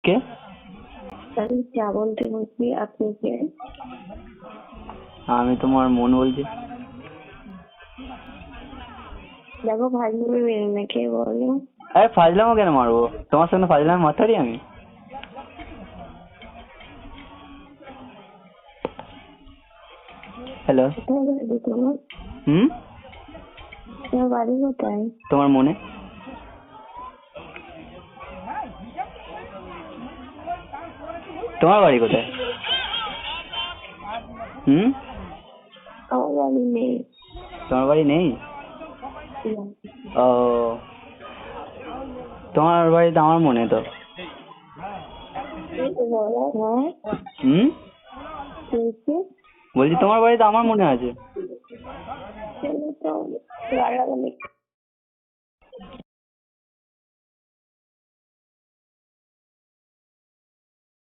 কে? আমি যা বলতে বলছি, আপনি কে? আমি তোমার মন বলছি। দেখো ফাজলামি মেরে না, কে বলো? আরে ফাজলামো কেন মারবো? তোমার সঙ্গে ফাজলামো মারতে পারি আমি? হ্যালো। কোথায় বাড়ি তোমার? তোমার বাড়ি কোথায়? তোমার মনে। তোমার বাড়ি কোথায়? আমার বাড়ি নেই। তোমার বাড়ি নেই? না। ও, তোমার বাড়িতে আমার মনে তো। বলো, হ্যাঁ বলছি তোমার বাড়িতে আমার মনে আছে। তো গালাগালি